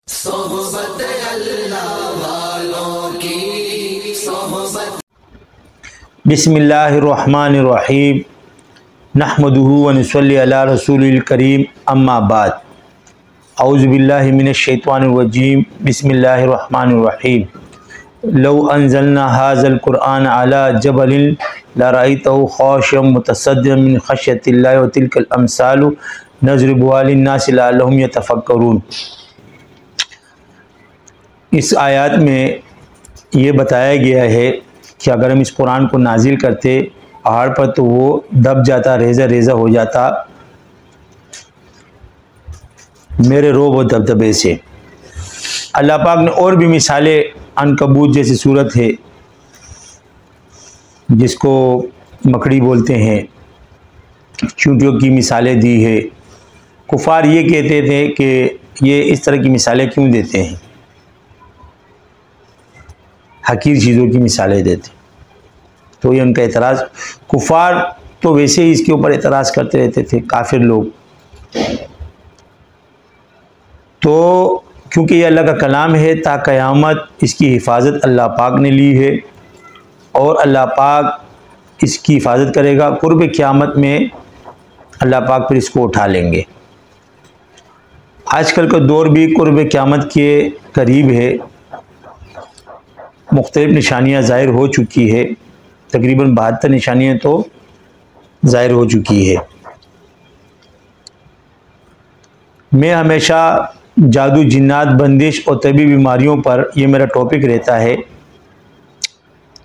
सोहबत अल्लाह वालों की सोहबत। बिस्मिल्लाहिर्रहमानिर्रहीम नहमदुहु व नसल्ली अला रसूलिल करीम अम्मा बाद औज़ु बिल्लाहि मिनश शैतानिर रजीम बिस्मिल्लाहिर्रहमानिर्रहीम लौ अंज़लना हाज़ल कुरआन अला जबलिन लरअयतहु खाशिअम मुतसद्दिअम मिन खश्यतिल्लाहि व तिलकल अमसालु नज़रिबुहा लिन्नासि लअल्लहुम यतफ़क्करून। इस आयत में ये बताया गया है कि अगर हम इस कुरान को नाजिल करते पहाड़ पर तो वो दब जाता, रेज़ा रेज़ा हो जाता मेरे रोब व दबदबे से। अल्लाह पाक ने और भी मिसालें, अनकबूत जैसी सूरत है जिसको मकड़ी बोलते हैं, चींटियों की मिसालें दी है। कुफार ये कहते थे कि ये इस तरह की मिसालें क्यों देते हैं, हकीर चीज़ों की मिसालें देते। तो ये उनका एतराज़। कुफार तो वैसे ही इसके ऊपर एतराज़ करते रहते थे, काफिर लोग। तो क्योंकि ये अल्लाह का कलाम है, ता क़यामत इसकी हिफाजत अल्लाह पाक ने ली है और अल्लाह पाक इसकी हिफाजत करेगा। कुर्ब क़यामत में अल्लाह पाक फिर इसको उठा लेंगे। आजकल का दौर भी कुर्ब क़यामत के करीब है, मुख्तलिफ़ निशानियाँ ज़ाहिर हो चुकी है, तकरीबन 72 निशानियाँ तो ज़ाहिर हो चुकी है। मैं हमेशा जादू, जिन्नात, बंदिश और तबी बीमारियों पर, यह मेरा टॉपिक रहता है।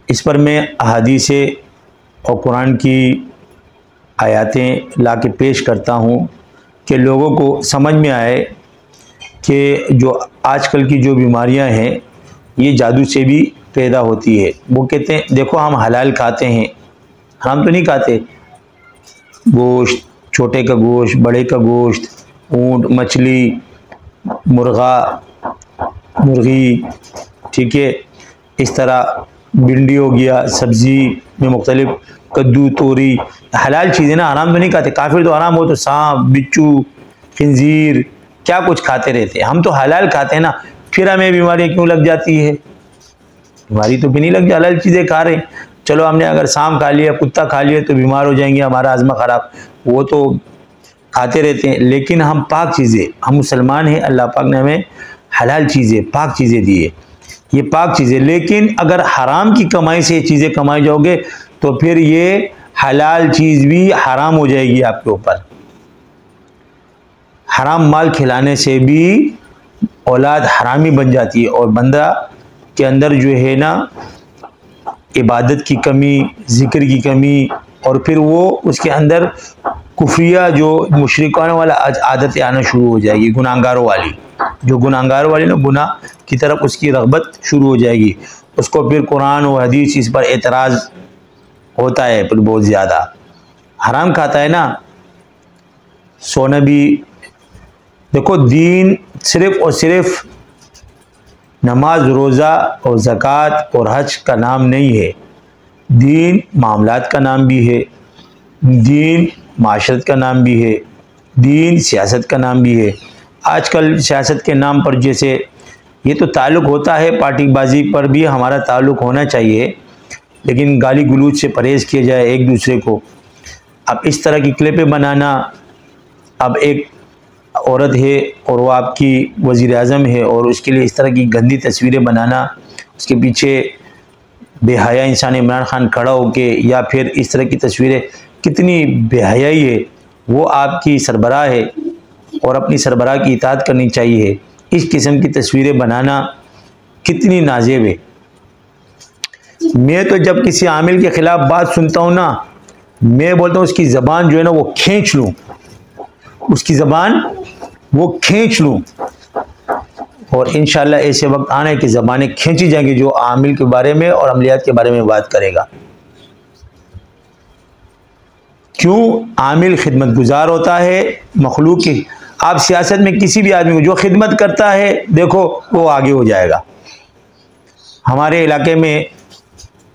इस पर मैं अहादीसें और कुरान की आयतें ला के पेश करता हूँ कि लोगों को समझ में आए कि जो आजकल की जो बीमारियाँ हैं ये जादू से भी पैदा होती है। वो कहते हैं देखो हम हलाल खाते हैं, हम तो नहीं खाते। गोश्त, छोटे का गोश्त, बड़े का गोश्त, ऊँट, मछली, मुर्गा, मुर्गी, ठीक है, इस तरह भिंडी हो गया, सब्ज़ी में मुख्तलिफ, कद्दू, तोरी, हलाल चीज़ें ना, हराम तो नहीं खाते। काफिर तो हराम हो तो सांप, बिच्छू, खिंजीर, क्या कुछ खाते रहते हैं। हम तो हलाल खाते हैं ना, फिर हमें बीमारियाँ क्यों लग जाती है? बीमारी तो भी नहीं लग जाती, हलाल चीज़ें खा रहे हैं। चलो हमने अगर सांप खा लिया, कुत्ता खा लिया तो बीमार हो जाएंगे, हमारा आज़मा ख़राब, वो तो खाते रहते हैं। लेकिन हम पाक चीज़ें, हम मुसलमान हैं, अल्लाह पाक ने हमें हलाल चीज़ें, पाक चीज़ें दी है, ये पाक चीज़ें। लेकिन अगर हराम की कमाई से ये चीज़ें कमाई जाओगे तो फिर ये हलाल चीज़ भी हराम हो जाएगी आपके ऊपर। हराम माल खिलाने से भी औलाद हरामी बन जाती है और बंदा के अंदर जो है ना इबादत की कमी, ज़िक्र की कमी, और फिर वो उसके अंदर कुफरिया जो मुशरिकाना वाला आदतें आना शुरू हो जाएगी, गुनाहगारों वाली, जो गुनाहगारों वाली ना, गुनाह की तरफ उसकी रग़बत शुरू हो जाएगी। उसको फिर कुरान और हदीस इस पर एतराज़ होता है, फिर बहुत ज़्यादा। हराम खाता है ना, सोना भी। देखो दीन सिर्फ़ और सिर्फ नमाज, रोज़ा और ज़कात और हज का नाम नहीं है। दीन मामलात का नाम भी है, दीन माशरत का नाम भी है, दीन सियासत का नाम भी है। आजकल सियासत के नाम पर जैसे ये तो ताल्लुक़ होता है, पार्टीबाजी पर भी हमारा ताल्लुक़ होना चाहिए, लेकिन गाली गलूज से परहेज़ किया जाए एक दूसरे को। अब इस तरह की क्लिपें बनाना, अब एक औरत है और वो आपकी वज़ीर आज़म है और उसके लिए इस तरह की गंदी तस्वीरें बनाना, उसके पीछे बेहया इंसान इमरान खान खड़ा होके, या फिर इस तरह की तस्वीरें, कितनी बेहयाई है। वो आपकी सरबराह है और अपनी सरबराह की इताअत करनी चाहिए। इस किस्म की तस्वीरें बनाना कितनी नाज़ेब है। मैं तो जब किसी आमिल के ख़िलाफ़ बात सुनता हूँ ना, मैं बोलता हूँ उसकी ज़बान जो है ना वो खींच लूँ, उसकी ज़बान वो खींच लूँ। और इंशाअल्लाह ऐसे वक्त आना है कि ज़बानें खींची जाएंगी जो आमिल के बारे में और अमलियात के बारे में बात करेगा। क्यों? आमिल खिदमत गुजार होता है मखलूक की। आप सियासत में किसी भी आदमी को जो खिदमत करता है, देखो वो आगे हो जाएगा। हमारे इलाके में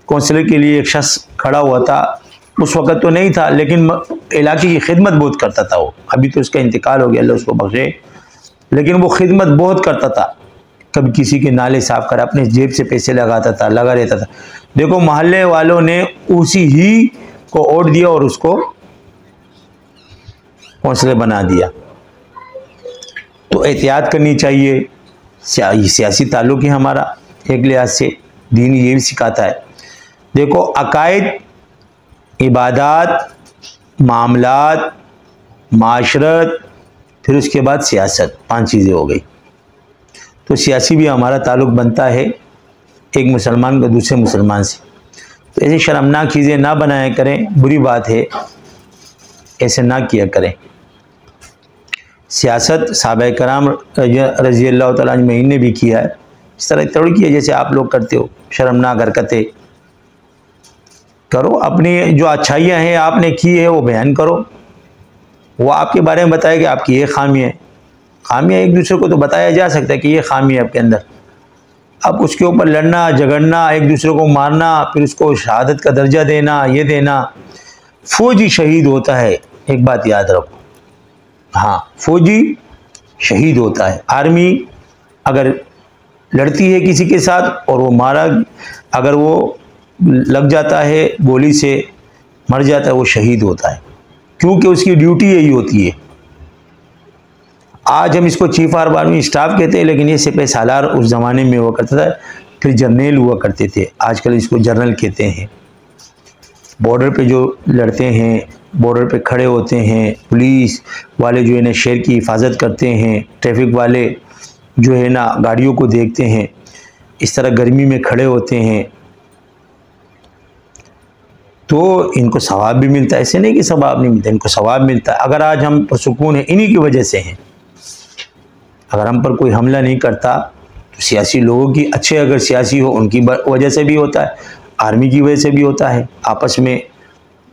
कौंसलर के लिए एक शख्स खड़ा हुआ था, उस वक़्त तो नहीं था लेकिन इलाके की खिदमत बहुत करता था वो। अभी तो उसका इंतकाल हो गया, अल्लाह उसको बख्शे। लेकिन वो खिदमत बहुत करता था, कभी किसी के नाले साफ करा, अपने जेब से पैसे लगाता था, लगा रहता था। देखो मोहल्ले वालों ने उसी ही को वोट दिया और उसको कौंसलर बना दिया। तो एहतियात करनी चाहिए। सियासी ताल्लुक है हमारा, एक लिहाज से दीन ये भी सिखाता है। देखो अकायद, इबादत, मामलात, माशरत, फिर उसके बाद सियासत, 5 चीज़ें हो गई। तो सियासी भी हमारा ताल्लुक़ बनता है एक मुसलमान को दूसरे मुसलमान से। तो ऐसी शर्मनाक चीज़ें ना बनाया करें, बुरी बात है, ऐसे ना किया करें। सियासत सहाबा कराम रज़ी अल्लाह तआला अन्हुम ने भी किया है, इस तरह थोड़ी किया जैसे आप लोग करते हो। शर्मनाक हरकतें करो, अपनी जो अच्छाइयाँ हैं आपने की है वो बयान करो। वो आपके बारे में बताए कि आपकी ये खामी है। खामियाँ एक दूसरे को तो बताया जा सकता है कि ये खामी है आपके अंदर। अब उसके ऊपर लड़ना झगड़ना, एक दूसरे को मारना, फिर उसको शहादत का दर्जा देना, ये देना। फौजी शहीद होता है, एक बात याद रखो। हाँ, फौजी शहीद होता है। आर्मी अगर लड़ती है किसी के साथ और वो मारा, अगर वो लग जाता है गोली से, मर जाता है, वो शहीद होता है, क्योंकि उसकी ड्यूटी यही होती है। आज हम इसको चीफ ऑफ आर्मी स्टाफ कहते हैं, लेकिन ये सिपह सालार उस ज़माने में हुआ करता था, फिर जर्नल हुआ करते थे, आजकल इसको जनरल कहते हैं। बॉर्डर पे जो लड़ते हैं, बॉर्डर पे खड़े होते हैं, पुलिस वाले जो है ना शहर की हिफाजत करते हैं, ट्रैफिक वाले जो है ना गाड़ियों को देखते हैं, इस तरह गर्मी में खड़े होते हैं, तो इनको सवाब भी मिलता है। ऐसे नहीं कि सवाब नहीं मिलता, इनको सवाब मिलता है। अगर आज हम पुरसुकून हैं, इन्हीं की वजह से हैं। अगर हम पर कोई हमला नहीं करता तो सियासी लोगों की, अच्छे अगर सियासी हो उनकी वजह से भी होता है, आर्मी की वजह से भी होता है, आपस में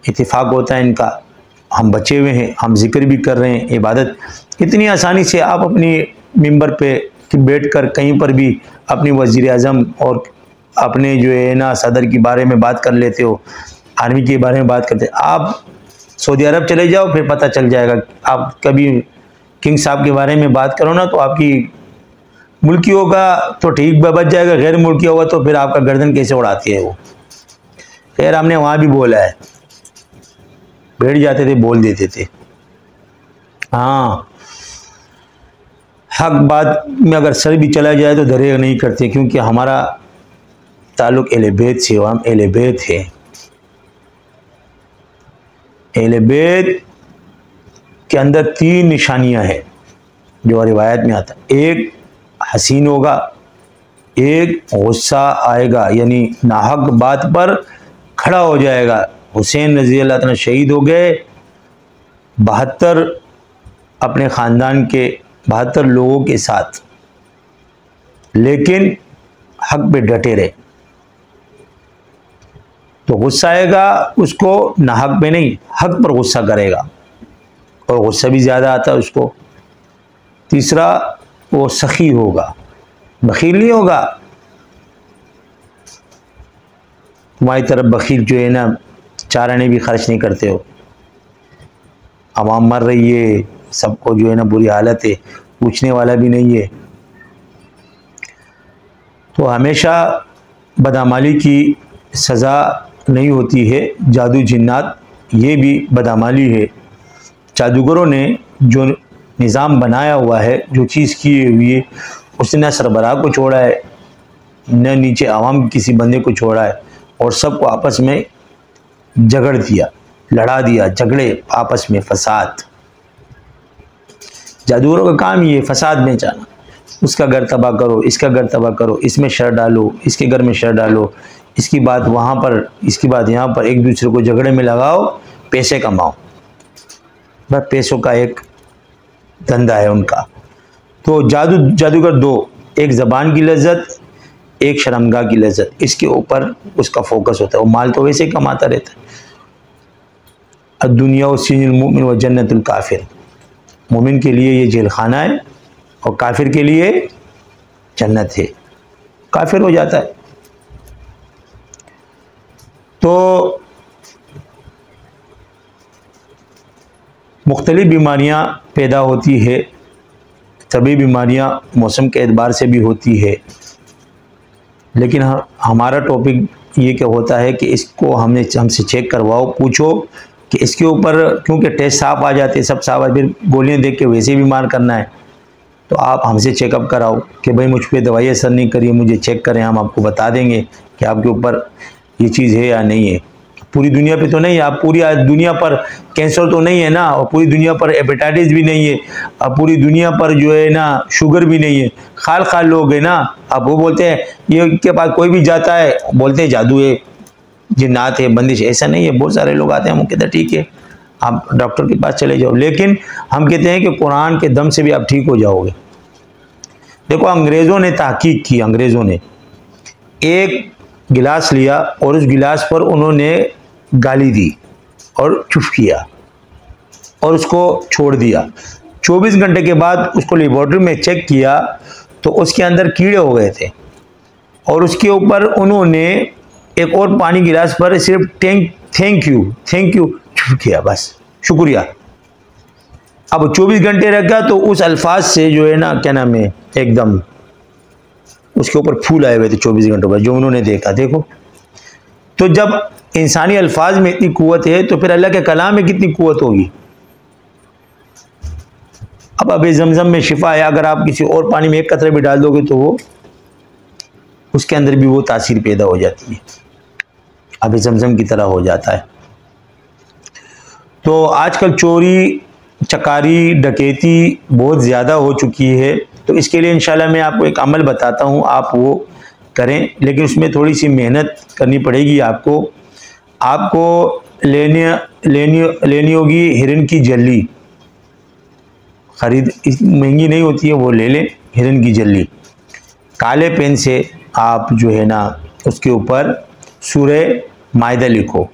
इत्तेफाक होता है इनका। हम बचे हुए हैं, हम जिक्र भी कर रहे हैं, इबादत इतनी आसानी से आप अपनी मिंबर पे बैठ कर कहीं पर भी अपनी वज़ीर आज़म और अपने जो है ना सदर के बारे में बात कर लेते हो, आर्मी के बारे में बात करते। आप सऊदी अरब चले जाओ, फिर पता चल जाएगा। आप कभी किंग साहब के बारे में बात करो ना, तो आपकी मुल्की होगा तो ठीक बच जाएगा, गैर मुल्की होगा तो फिर आपका गर्दन कैसे उड़ाती है वो। खैर हमने वहाँ भी बोला है, बैठ जाते थे, बोल देते थे। हाँ, हक बात में अगर सर भी चला जाए तो दरेग नहीं करते, क्योंकि हमारा ताल्लुक़ अहले बैत से, हम अहले बैत है। अहले बैत के अंदर 3 निशानियां हैं जो रिवायत में आता है। एक हसीन होगा, एक गुस्सा आएगा, यानी नाहक बात पर खड़ा हो जाएगा। हुसैन रज़ी अल्लाह तआला शहीद हो गए, 72 अपने ख़ानदान के 72 लोगों के साथ, लेकिन हक पे डटे रहे। तो गुस्सा आएगा उसको, नाहक पे नहीं, हक पर गुस्सा करेगा और गुस्सा भी ज़्यादा आता है उसको। तीसरा, वो सखी होगा, बखील नहीं होगा। तुम्हारी तरफ बखील जो है ना 4 आने भी खर्च नहीं करते हो, आवाम मर रही है, सबको जो है ना बुरी हालत है, पूछने वाला भी नहीं है। तो हमेशा बदअमली की सज़ा नहीं होती है। जादू जिन्नात ये भी बदअमली है। जादूगरों ने जो निज़ाम बनाया हुआ है, जो चीज़ की हुई है, उसने न सरबराह को छोड़ा है, न नीचे आवाम किसी बंदे को छोड़ा है, और सबको आपस में झगड़ दिया, लड़ा दिया, झगड़े आपस में, फसाद। जादूगरों का काम ये फसाद में जाना, उसका घर तबाह करो, इसका घर तबाह करो, इसमें शर डालो, इसके घर में शर डालो, इसकी बात वहाँ पर, इसकी बात यहाँ पर, एक दूसरे को झगड़े में लगाओ, पैसे कमाओ। बस पैसों का एक धंधा है उनका। तो जादूगर 2, एक ज़बान की लज्जत, एक शर्मगाह की लज्जत, इसके ऊपर उसका फोकस होता है। वो माल तो वैसे ही कमाता रहता है। अद्दुनिया सिज्नुल मुमिन व जन्नतुल काफिर, मोमिन के लिए ये जेल खाना है और काफिर के लिए जन्नत है। काफिर हो जाता है तो मुख्तलिफ बीमारियां पैदा होती है। सभी बीमारियां मौसम के एतबार से भी होती है, लेकिन हमारा टॉपिक ये क्या होता है कि इसको हमसे चेक करवाओ, पूछो कि इसके ऊपर, क्योंकि टेस्ट साफ आ जाते हैं, सब साफ आ, फिर गोलियाँ देख के वैसे बीमार करना है, तो आप हमसे चेकअप कराओ कि भाई मुझ पर दवाई असर नहीं करिए, मुझे चेक करें, हम आपको बता देंगे कि आपके ऊपर ये चीज़ है या नहीं है। पूरी दुनिया पे तो नहीं है, आप पूरी दुनिया पर कैंसर तो नहीं है ना, और पूरी दुनिया पर हेपेटाइटिस भी नहीं है, और पूरी दुनिया पर जो है ना शुगर भी नहीं है। खाल लोग है ना, अब वो बोलते हैं ये के पास कोई भी जाता है बोलते हैं जादू है, जिन्नात है, बंदिश, ऐसा नहीं है। बहुत सारे लोग आते हैं, हम कहते हैं ठीक है आप डॉक्टर के पास चले जाओ, लेकिन हम कहते हैं कि कुरान के दम से भी आप ठीक हो जाओगे। देखो अंग्रेज़ों ने तहकीक की, अंग्रेज़ों ने एक गिलास लिया और उस गिलास पर उन्होंने गाली दी और चुप किया और उसको छोड़ दिया। 24 घंटे के बाद उसको लेबोरेटरी में चेक किया तो उसके अंदर कीड़े हो गए थे, और उसके ऊपर उन्होंने एक और पानी गिलास पर सिर्फ थैंक यू चुप किया, बस शुक्रिया। अब 24 घंटे रखा तो उस अल्फाज से जो है ना क्या नाम है एकदम उसके ऊपर फूल आए हुए थे 24 घंटों पर, जो उन्होंने देखा। देखो तो जब इंसानी अल्फाज में इतनी कुव्वत है तो फिर अल्लाह के कलाम में कितनी कुव्वत होगी। अब अबे जमजम में शिफा है, अगर आप किसी और पानी में एक कतरा भी डाल दोगे तो वो उसके अंदर भी वो तासीर पैदा हो जाती है, अबे जमजम की तरह हो जाता है। तो आजकल चोरी चकारी डकैती बहुत ज़्यादा हो चुकी है, तो इसके लिए इंशाल्लाह मैं आपको एक अमल बताता हूँ, आप वो करें, लेकिन उसमें थोड़ी सी मेहनत करनी पड़ेगी आपको लेनी होगी हिरन की जल्ली, खरीद महंगी नहीं होती है, वो ले लें हिरन की जल्ली। काले पेन से आप जो है ना उसके ऊपर सूरह माइदा लिखो,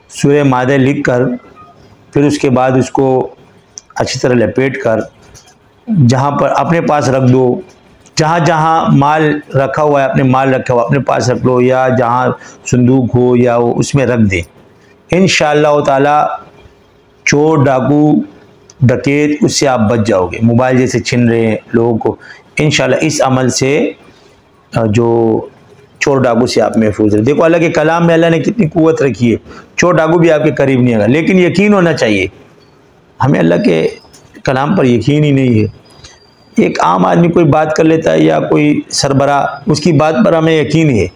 सूरह माइदा लिख कर फिर उसके बाद उसको अच्छी तरह लपेट कर जहाँ पर अपने पास रख दो, जहाँ जहाँ माल रखा हुआ है अपने माल रखा हुआ अपने पास रख लो, या जहाँ संदूक हो या वो उसमें रख दें। इंशाअल्लाह ताला चोर डाकू डकैत उससे आप बच जाओगे, मोबाइल जैसे छीन रहे हैं लोगों को, इंशाअल्लाह इस अमल से जो चोर डाकू से आप महफूज रहे। देखो अल्लाह के कलाम में अल्लाह ने कितनी कुव्वत रखी है, चोर डाकू भी आपके करीब नहीं आएगा, लेकिन यकीन होना चाहिए। हमें अल्लाह के कलाम पर यकीन ही नहीं है। एक आम आदमी कोई बात कर लेता है या कोई सरबरा, उसकी बात पर हमें यकीन है,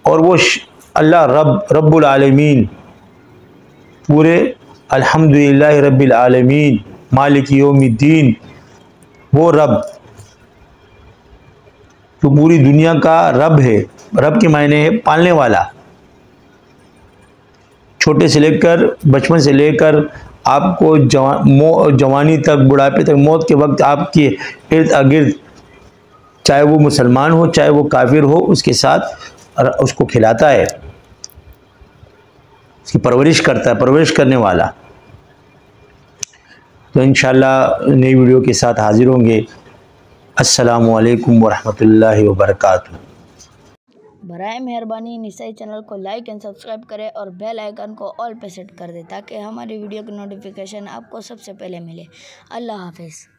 और वो अल्लाह रब्बुल आलमीन, पूरे अल्हम्दुलिल्लाह रब्बिल आलमीन मालिक यौमिद्दीन, वो रब जो पूरी दुनिया का रब है, रब के मायने है पालने वाला। छोटे से लेकर बचपन से लेकर आपको जवानी तक, बुढ़ापे तक, मौत के वक्त आपके इर्द गिर्द, चाहे वो मुसलमान हो चाहे वो काफिर हो, उसके साथ उसको खिलाता है, उसकी परवरिश करता है, परवरिश करने वाला। तो इंशाल्लाह नई वीडियो के साथ हाजिर होंगे। अस्सलामु अलैकुम वरहमतुल्लाहि वबरकातुहू। बराए मेहरबानी निसाई चैनल को लाइक एंड सब्सक्राइब करें और बेल आइकन को ऑल पे सेट कर दें ताकि हमारी वीडियो की नोटिफिकेशन आपको सबसे पहले मिले। अल्लाह हाफिज़।